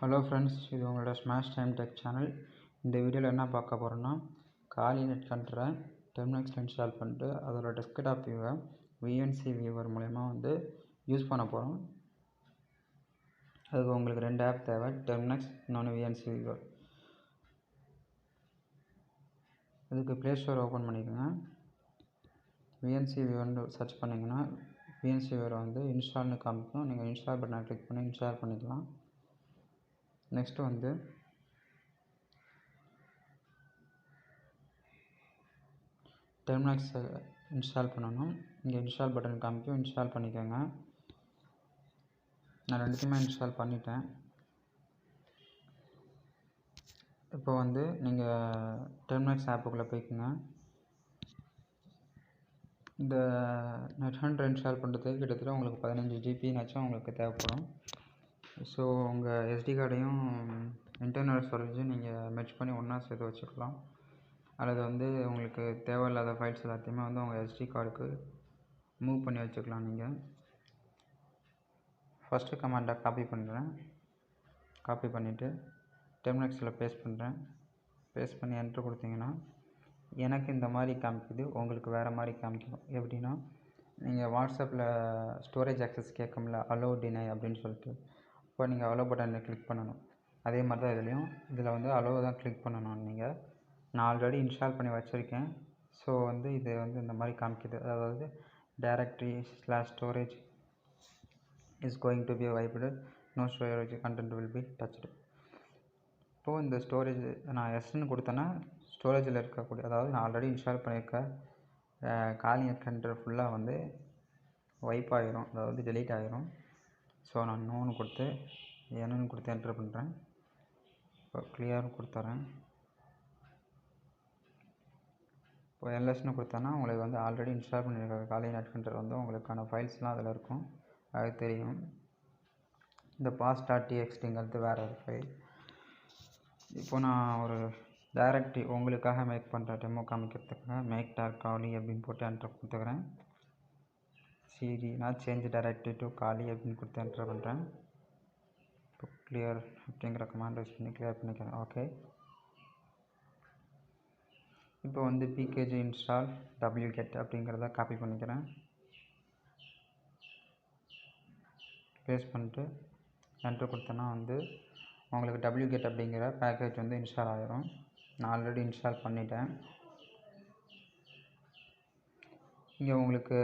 Hello friends, இது உங்களோட smashtime tech channel. இந்த வீடியோவில் என்ன பார்க்க போகிறோன்னா, காலி நெட் கண்ட்ரை டெர்மினக்ஸில் இன்ஸ்டால் பண்ணிட்டு அதோட டெஸ்க்டாப் வியூவை விஎன்சி வியூவர் மூலயமா யூஸ் பண்ண போகிறோம். அதுக்கு உங்களுக்கு 2 ஆப் தேவை, டெர்மினக்ஸ் இன்னொன்று விஎன்சி வியூவர். இதுக்கு ப்ளே ஸ்டோர் ஓப்பன் பண்ணிக்கோங்க. விஎன்சி வியூவர்னு சர்ச் பண்ணிங்கன்னா விஎன்சி வியூவரை இன்ஸ்டால்னு காமிக்கும். நீங்கள் இன்ஸ்டால் பட்டனை கிளிக் பண்ணி இன்ஸ்டால் பண்ணிக்கலாம். நெக்ஸ்ட்டு டெர்மினக்ஸ் இன்ஸ்டால் பண்ணணும். இங்கே இன்ஸ்டால் பட்டன் காமிக்கும், இன்ஸ்டால் பண்ணிக்கோங்க. நான் ரெண்டுத்தையுமே இன்ஸ்டால் பண்ணிட்டேன். இப்போ நீங்கள் டெர்மினக்ஸ் ஆப்புக்குள்ளே போய்க்குங்க. இந்த நெட்ஹண்டர் இன்ஸ்டால் பண்ணுறதுக்கு கிட்டத்தட்ட உங்களுக்கு 15 ஜிபினாச்சும் உங்களுக்கு தேவைப்படும். ஸோ உங்கள் எஸ்டி கார்டையும் இன்டர்னல் ஸ்டோரேஜும் நீங்கள் மெர்ஜ் பண்ணி ஒன்றா சேர்த்து வச்சுக்கலாம். அல்லது உங்களுக்கு தேவையில்லாத ஃபைல்ஸ் எல்லாத்தையுமே உங்கள் எஸ்டி கார்டுக்கு மூவ் பண்ணி வச்சுக்கலாம். நீங்கள் ஃபஸ்ட்டு கமாண்டை காப்பி பண்ணுறேன். காப்பி பண்ணிவிட்டு டெர்மினக்ஸில் பேஸ்ட் பண்ணுறேன். பேஸ்ட் பண்ணி என்ட்ரு கொடுத்தீங்கன்னா எனக்கு இந்த மாதிரி காமிக்குது, உங்களுக்கு வேறு மாதிரி காமிக்கணும். எப்படின்னா, நீங்கள் வாட்ஸ்அப்பில் ஸ்டோரேஜ் ஆக்சஸ் கேட்கும்ல, அலோ டினை அப்படின்னு சொல்லிட்டு, இப்போ நீங்கள் அலோ பட்டனை கிளிக் பண்ணணும். அதே மாதிரி தான் இதுலேயும் அலோ தான் கிளிக் பண்ணணும். நான் ஆல்ரெடி இன்ஸ்டால் பண்ணி வச்சுருக்கேன். ஸோ இது இந்த மாதிரி காமிக்குது. அதாவது directory /storage is going to be wiped, no storage content will be touched. இப்போது இந்த ஸ்டோரேஜ் நான் எஸ்ன்னு கொடுத்தேன்னா ஸ்டோரேஜில் இருக்கக்கூடிய, அதாவது நான் ஆல்ரெடி இன்ஸ்டால் பண்ணியிருக்க காலி நெட் கண்ட்ரை ஃபுல்லாக வைப் ஆகிரும், அதாவது டெலீட் ஆகிரும். ஸோ நான் நோன்னு கொடுத்து என்னன்னு கொடுத்து என்ட்ரு பண்ணுறேன். இப்போ கிளியர்னு கொடுத்துறேன். இப்போ எல்எஸ்ன்னு கொடுத்தேன்னா உங்களுக்கு ஆல்ரெடி இன்ஸ்டால் பண்ணியிருக்க காலி நெட் கண்ட்ரை உங்களுக்கான ஃபைல்ஸ்லாம் அதில் இருக்கும், அது தெரியும். இந்த pass.txtங்கிறது வேறு ஒரு ஃபைல். இப்போ நான் ஒரு டைரக்டரி உங்களுக்காக மேக் பண்ணுற டெமோ காமிக்கிறதுக்காக மேக் காலி அப்படின்னு போட்டு என்ட்ரு கொடுத்துக்கிறேன். நான் சேஞ்ச் டைரக்டரி டு காலி அப்படின்னு கொடுத்து என்ட்ரு பண்ணுறேன். இப்போ கிளியர் அப்படிங்கிற கமாண்ட் யூஸ் பண்ணி கிளியர் பண்ணிக்கிறேன். ஓகே. இப்போ pkg install wget அப்படிங்கிறத காப்பி பண்ணிக்கிறேன். பேஸ்ட் பண்ணிட்டு என்ட்ரு கொடுத்தேன்னா உங்களுக்கு wget அப்படிங்கிற பேக்கேஜ் இன்ஸ்டால் ஆகிரும். நான் ஆல்ரெடி இன்ஸ்டால் பண்ணிட்டேன். இங்கே உங்களுக்கு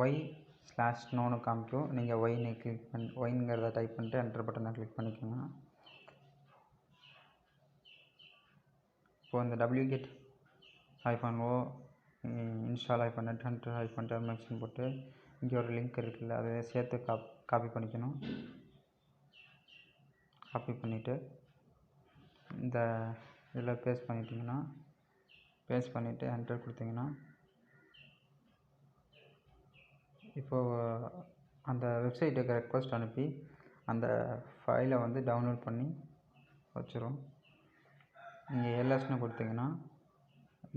y/nோன்னு காமிக்கும். நீங்கள் ஒய்னு கிளிக் பண்ணி ஒய்ங்கிறத டைப் பண்ணிட்டு என்ட்ரு பட்டனை கிளிக் பண்ணிக்கோங்க. இப்போ இந்த wget -o install -nethunter-termux போட்டு இங்கே ஒரு லிங்க் இருக்குல்ல, அதை சேர்த்து காப்பி பண்ணிக்கணும். காப்பி பண்ணிவிட்டு இந்த இதில் பேஸ்ட் பண்ணிட்டீங்கன்னா, பேஸ்ட் பண்ணிவிட்டு என்டர் கொடுத்தீங்கன்னா, இப்போது அந்த வெப்சைட்டுக்கு ரெக்வஸ்ட் அனுப்பி அந்த ஃபைலை டவுன்லோட் பண்ணி வச்சிரும். நீங்கள் எல்எஸ்ன்னு கொடுத்தீங்கன்னா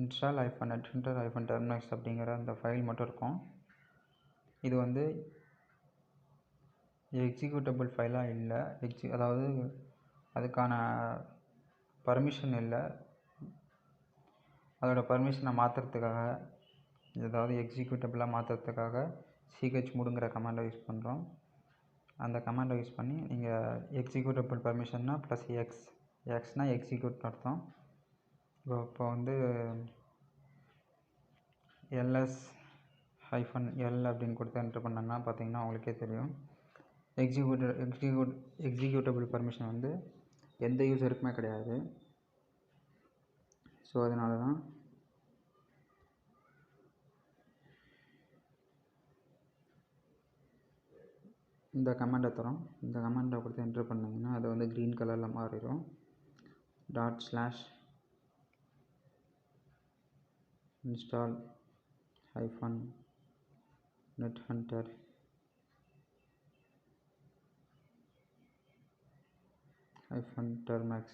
install -nethunter-termux அப்படிங்கிற அந்த ஃபைல் மட்டும் இருக்கும். இது எக்ஸிக்யூட்டபிள் ஃபைலாக இல்லை, அதாவது அதுக்கான பர்மிஷன் இல்லை. அதோட பர்மிஷனை மாற்றுறதுக்காக, ஏதாவது எக்ஸிக்யூட்டபிளாக மாற்றுறதுக்காக chmodங்கிற கமாண்டை யூஸ் பண்ணுறோம். அந்த கமாண்டை யூஸ் பண்ணி நீங்கள் எக்ஸிக்யூட்டபிள் பர்மிஷன்னா ப்ளஸ் எக்ஸ்னால் எக்ஸிக்யூட்னு அர்த்தம். இப்போ ls-l அப்படின்னு கொடுத்து என்ட்ரு பண்ணாங்கன்னா பார்த்தீங்கன்னா உங்களுக்கே தெரியும், எக்ஸிக்யூட்டபிள் பர்மிஷன் எந்த யூஸருக்குமே கிடையாது. ஸோ அதனால தான் இந்த கமாண்டை தரோம். இந்த கமாண்டை கொடுத்து என்ட்ரு பண்ணிங்கன்னா அது க்ரீன் கலரில் மாறிடும். /install-nethunter-termux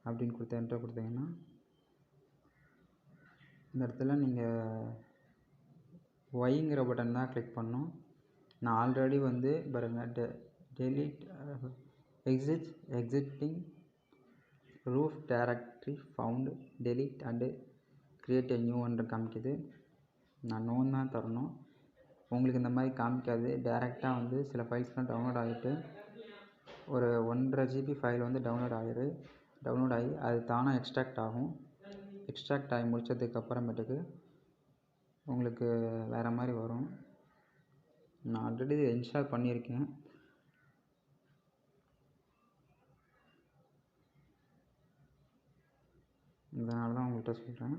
அப்படின்னு கொடுத்து என்ட்ரு கொடுத்தீங்கன்னா இந்த இடத்துல நீங்கள் ஒய்ங்கிற பட்டன் தான் கிளிக் பண்ணணும். நான் ஆல்ரெடி பாருங்கள் delete exiting roof directory found, delete and create a new one காமிக்குது. நான் நோன் தான் தரணும். உங்களுக்கு இந்த மாதிரி காமிக்காது. டேரெக்டாக வந்து சில ஃபைல்ஸ்லாம் டவுன்லோட் ஆகிட்டு ஒரு 1.5 GB ஃபைல் வந்து டவுன்லோட் ஆகி அது தானாக எக்ஸ்ட்ராக்ட் ஆகும். எக்ஸ்ட்ராக்ட் ஆகி முடித்ததுக்கு அப்புறமேட்டுக்கு உங்களுக்கு வேறு மாதிரி வரும். நான் ஆல்ரெடி இன்ஸ்டால் பண்ணியிருக்கேன். இதனால தான் உங்கள்கிட்ட சொல்கிறேன்.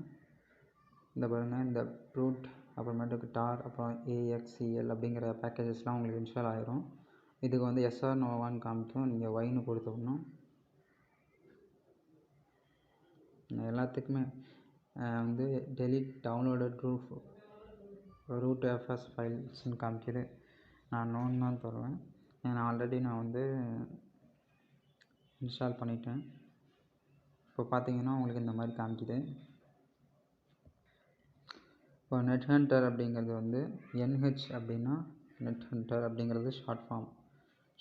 இந்த பாருங்கள், இந்த ப்ரூட் அப்புறமேட்டுக்கு டார் அப்புறம் AXCL அப்படிங்கிற பேக்கேஜஸ்லாம் உங்களுக்கு இன்ஸ்டால் ஆகிரும். இதுக்கு வந்து SR நோவான்னு காமிக்கும். நீங்கள் ஒய்னு கொடுத்துக்கணும். எல்லாத்துக்குமே வந்து delete downloaded root fs ஃபைல்ஸ்ன்னு காமிக்குது. நான் நோன் தான் தருவேன். ஏன்னா ஆல்ரெடி நான் வந்து இன்ஸ்டால் பண்ணிட்டேன். இப்போ பார்த்தீங்கன்னா உங்களுக்கு இந்த மாதிரி காமிக்குது. இப்போ நெட்ஹண்டர் அப்படிங்கிறது வந்து NH அப்படின்னா நெட்ஹண்டர் அப்படிங்கிறது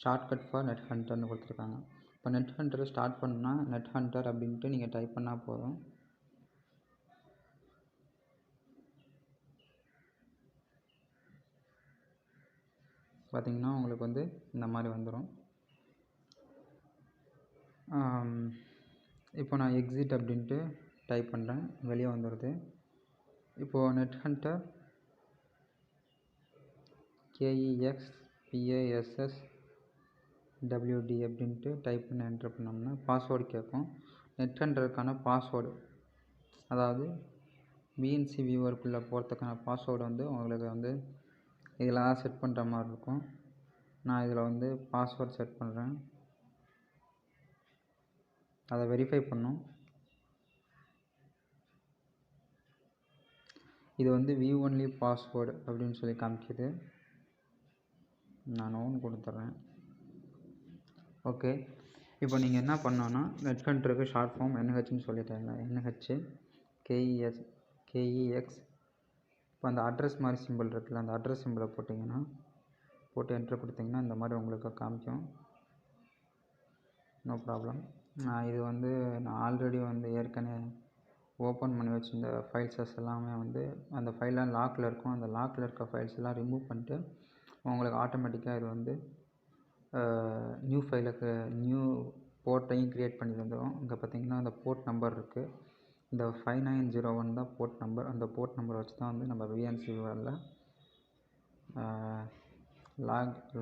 ஷார்ட்கட் ஃபார் நெட்ஹண்டர்னு கொடுத்துருக்காங்க. இப்போ நெட்ஹண்டரை ஸ்டார்ட் பண்ணால் நெட்ஹண்டர் அப்படின்ட்டு நீங்கள் டைப் பண்ணால் போதும். பார்த்தீங்கன்னா உங்களுக்கு வந்து இந்த மாதிரி வந்துடும். இப்போ நான் எக்ஸிட் அப்படின்ட்டு டைப் பண்ணுறேன், வெளியே வந்துடுது. இப்போது நெட்ஹண்டர் KEXPASSWD அப்படின்ட்டு டைப் பண்ணி என்ட்ரு பண்ணோம்னா பாஸ்வேர்டு கேட்கும். நெட்ஹண்டருக்கான பாஸ்வேர்டு, அதாவது BNC வியூவருக்குள்ளே போகிறதுக்கான பாஸ்வேர்டு வந்து உங்களுக்கு வந்து இதில் தான் செட் பண்ணுற மாதிரி இருக்கும். நான் இதில் வந்து பாஸ்வேர்டு செட் பண்ணுறேன். அதை வெரிஃபை பண்ணும். இது வந்து வியூ ஒன்லி பாஸ்வேர்டு அப்படின்னு சொல்லி காமிக்குது. நான் ஓன் கொடுத்துட்றேன். ஓகே, இப்போ நீங்கள் என்ன பண்ணோன்னா நெட்ஹண்டருக்கு ஷார்ட் ஃபார்ம் NHன்னு சொல்லிட்டாங்க. NH KEX. இப்போ அந்த அட்ரஸ் மாதிரி சிம்பிள் இருக்குல்ல, அந்த அட்ரஸ் சிம்பிளை போட்டு என்ட்ரு கொடுத்தீங்கன்னா இந்த மாதிரி உங்களுக்கு காமிக்கும். No problem. இது வந்து நான் ஆல்ரெடி வந்து ஏற்கனவே ஓப்பன் பண்ணி வச்சுருந்த ஃபைல்ஸஸ் எல்லாமே வந்து அந்த ஃபைல்லாம் லாக்கில் இருக்கும். அந்த லாக்கில் இருக்க ஃபைல்ஸ் எல்லாம் ரிமூவ் பண்ணிட்டு உங்களுக்கு ஆட்டோமேட்டிக்காக இது வந்து நியூ போர்ட்டையும் க்ரியேட் பண்ணி தந்துடும். இங்கே பார்த்தீங்கன்னா அந்த போர்ட் நம்பர் இருக்குது. இந்த 5901 தான் போர்ட் நம்பர். அந்த போர்ட் நம்பரை வச்சு தான் வந்து நம்ம VNC வியூவரில்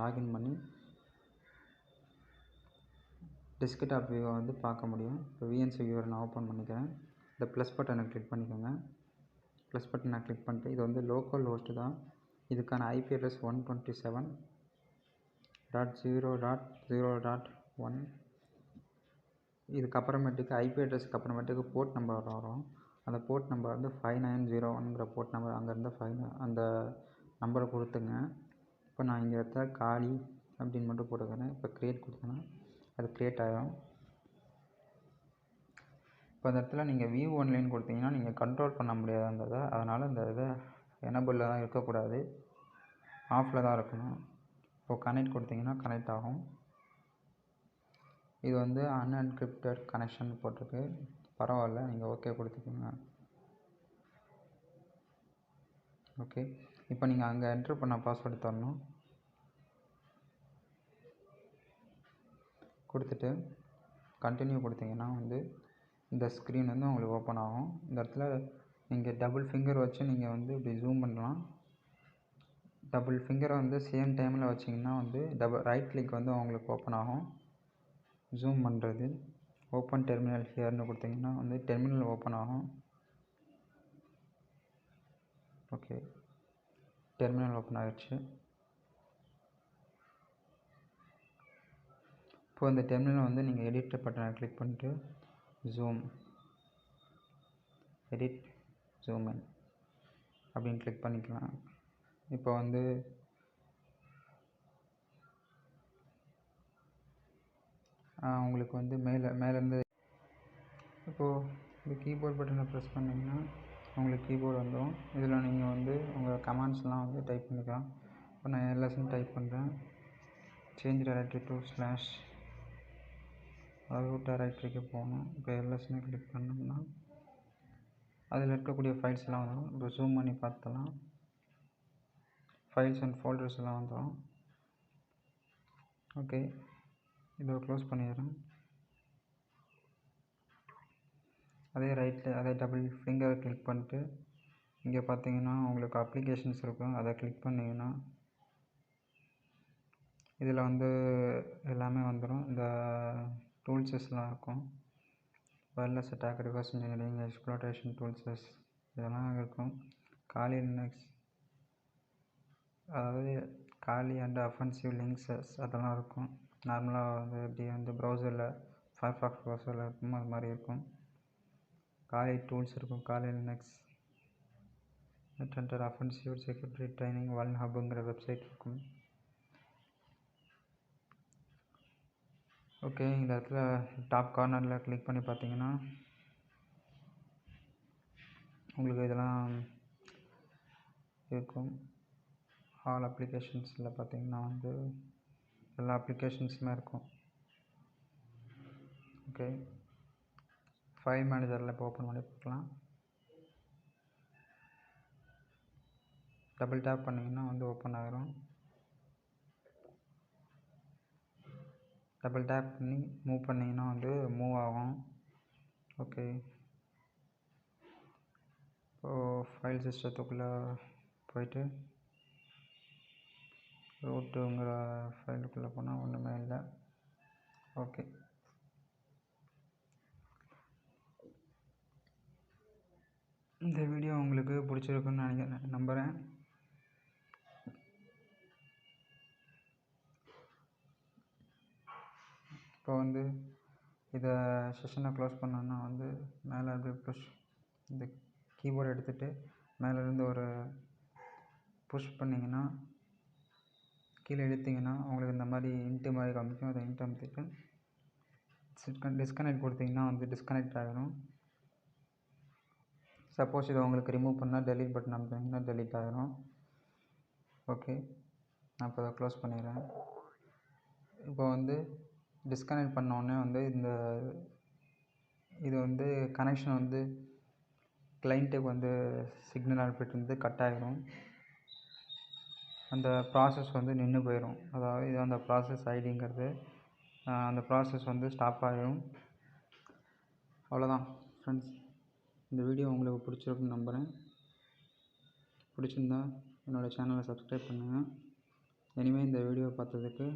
லாகின் பண்ணி டெஸ்க்டாப் வியூவை வந்து பார்க்க முடியும். இப்போ VNC வியூவரை நான் ஓப்பன் பண்ணிக்கிறேன். இந்த ப்ளஸ் பட்டனை கிளிக் பண்ணிக்கோங்க. ப்ளஸ் பட்டனை கிளிக் பண்ணிட்டு இது வந்து லோக்கல் ஹோஸ்ட்டு தான். இதுக்கான IP அட்ரஸ் 127.0.0.1. இதுக்கப்புறமேட்டுக்கு IP அட்ரஸ்க்கு அப்புறமேட்டுக்கு போர்ட் நம்பர் வரும். அந்த போர்ட் நம்பர் வந்து 5901ங்கிற போர்ட் நம்பர் அங்கேருந்து அந்த நம்பரை கொடுத்துங்க. இப்போ நான் இங்கே இடத்துல காலி அப்படின்னு மட்டும் போட்டுக்கிறேன். இப்போ க்ரியேட் கொடுத்தேன்னா அது க்ரியேட் ஆகிடும். இப்போ அந்த இடத்துல நீங்கள் வியூ ஒன்லைன் கொடுத்தீங்கன்னா நீங்கள் கண்ட்ரோல் பண்ண முடியாது அந்த இதை. அதனால் இந்த இதை எனபிளில் தான் இருக்கக்கூடாது, ஆஃபில் தான் இருக்கணும். இப்போது கனெக்ட் கொடுத்தீங்கன்னா கனெக்ட் ஆகும். இது வந்து அன்என்கிரிப்டட் கனெக்ஷன் போட்டிருக்கு. பரவாயில்ல, நீங்கள் ஓகே கொடுத்துக்கோங்க. ஓகே, இப்போ நீங்கள் அங்கே என்ட்ரு பண்ண பாஸ்வேர்டு தரணும். கொடுத்துட்டு கண்டினியூ கொடுத்தீங்கன்னா வந்து இந்த ஸ்க்ரீன் வந்து உங்களுக்கு ஓப்பன் ஆகும். இந்த இடத்துல நீங்கள் டபுள் ஃபிங்கர் வச்சு நீங்கள் வந்து இப்படி ஜூம் பண்ணலாம். டபுள் ஃபிங்கரை வந்து சேம் டைமில் வச்சிங்கன்னா வந்து ரைட் கிளிக் வந்து உங்களுக்கு ஓப்பன் ஆகும். ஜூம் பண்ணுறது ஓப்பன் டெர்மினல் ஹியர்னு கொடுத்தீங்கன்னா வந்து டெர்மினல் ஓப்பன் ஆகும். ஓகே, டெர்மினல் ஓப்பன் ஆகிடுச்சு. இப்போ இந்த டெர்மினல் வந்து நீங்கள் எடிட் பட்டனை கிளிக் பண்ணிட்டு எடிட் ஜூம் இன் அப்படின்னு கிளிக் பண்ணிக்கலாம். இப்போ வந்து உங்களுக்கு வந்து மேலேருந்து இப்போது இந்த கீபோர்ட் பட்டனை ப்ரெஸ் பண்ணிங்கன்னா உங்களுக்கு கீபோர்டு வந்துடும். இதில் நீங்கள் வந்து உங்கள் கமாண்ட்ஸ்லாம் வந்து டைப் பண்ணிக்கலாம். இப்போ நான் LSன்னு டைப் பண்ணுறேன். Change directory to slash root டைரக்டரிக்கு போகணும். இப்போ எல்எஸ்ன்னு கிளிக் பண்ணோம்னா அதில் இருக்கக்கூடிய ஃபைல்ஸ்லாம் வந்துடும். இப்போ ஜூம் பண்ணி பார்த்தலாம். ஃபைல்ஸ் அண்ட் ஃபோல்டர்ஸ் எல்லாம் வந்துடும். ஓகே, இதை க்ளோஸ் பண்ணிடுறேன். அதே டபுள் ஃபிங்கர் கிளிக் பண்ணிட்டு இங்கே பார்த்தீங்கன்னா உங்களுக்கு அப்ளிகேஷன்ஸ் இருக்கும். அதை கிளிக் பண்ணிங்கன்னா இதில் வந்து எல்லாமே வந்துடும். இந்த டூல்ஸஸ்லாம் இருக்கும். Wireless attack, reverse engineering, exploration டூல்ஸஸ் இதெல்லாம் இருக்கும். காலி லினக்ஸ், அதாவது காலி அண்ட் அஃபென்சிவ் லிங்க்ஸஸ் அதெல்லாம் இருக்கும். நார்மலாக வந்து எப்படி வந்து ப்ரௌசரில் ஃபயர்ஃபாக்ஸ் ப்ரௌசரில் இருக்கும் அது மாதிரி இருக்கும். காலி டூல்ஸ் இருக்கும். Kali Linux NetHunter offensive security training vuln ஹப்புங்கிற வெப்சைட் இருக்கும். ஓகே, இந்த இடத்துல டாப் கார்னரில் கிளிக் பண்ணி பார்த்தீங்கன்னா உங்களுக்கு இதெல்லாம் இருக்கும். ஆல் அப்ளிகேஷன்ஸில் பார்த்தீங்கன்னா வந்து எல்லா அப்ளிகேஷன்ஸுமே இருக்கும். ஓகே, ஃபைல் மேனேஜரில் இப்போ ஓப்பன் பண்ணி பார்க்கலாம். டபுள் டேப் பண்ணிங்கன்னா வந்து ஓப்பன் ஆகிரும். டபுள் டேப் பண்ணி மூவ் பண்ணிங்கன்னா வந்து மூவ் ஆகும். ஓகே, இப்போது ஃபைல் சிஸ்டத்துக்குள்ளே போயிட்டு ரூட்டுங்கிற ஃபைலுக்குள்ளே போனால் ஒன்றுமே இல்லை. ஓகே, இந்த வீடியோ உங்களுக்கு பிடிச்சிருக்குன்னு நம்புகிறேன். இப்போ வந்து இதை செஷனை க்ளோஸ் பண்ணோன்னா வந்து மேலே அப்படியே புஷ் இந்த கீபோர்டு எடுத்துகிட்டு மேலேருந்து ஒரு புஷ் பண்ணிங்கன்னா கீழே இழுத்திங்கன்னா உங்களுக்கு இந்த மாதிரி இன்ட்டு மாதிரி காமிக்கும். அதை இன்ட்டு அமுத்திட்டு டிஸ்கனெக்ட் கொடுத்திங்கன்னா வந்து டிஸ்கனெக்ட் ஆகிடும். சப்போஸ் இதை உங்களுக்கு ரிமூவ் பண்ணால் டெலீட் பட்டன் அமுத்திங்கன்னா டெலீட் ஆகிடும். ஓகே, நான் இப்போ அதை க்ளோஸ் பண்ணிடுறேன். இப்போ வந்து டிஸ்கனெக்ட் பண்ணோடனே வந்து இது வந்து கனெக்ஷன் வந்து கிளைண்ட்டுக்கு வந்து சிக்னல் அனுப்பிட்டு இருந்து கட் ஆகிடும். அந்த ப்ராசஸ் வந்து நின்று போயிடும். அதாவது இது அந்த ப்ராசஸ் ஐடிங்கிறது அந்த ப்ராசஸ் வந்து ஸ்டாப் ஆகிடும். அவ்வளோதான் ஃப்ரெண்ட்ஸ். இந்த வீடியோ உங்களுக்கு பிடிச்சிருக்குன்னு நம்புகிறேன். பிடிச்சிருந்தா என்னோடய சேனலை சப்ஸ்கிரைப் பண்ணுங்கள். இனிமேல் இந்த வீடியோ பார்த்ததுக்கு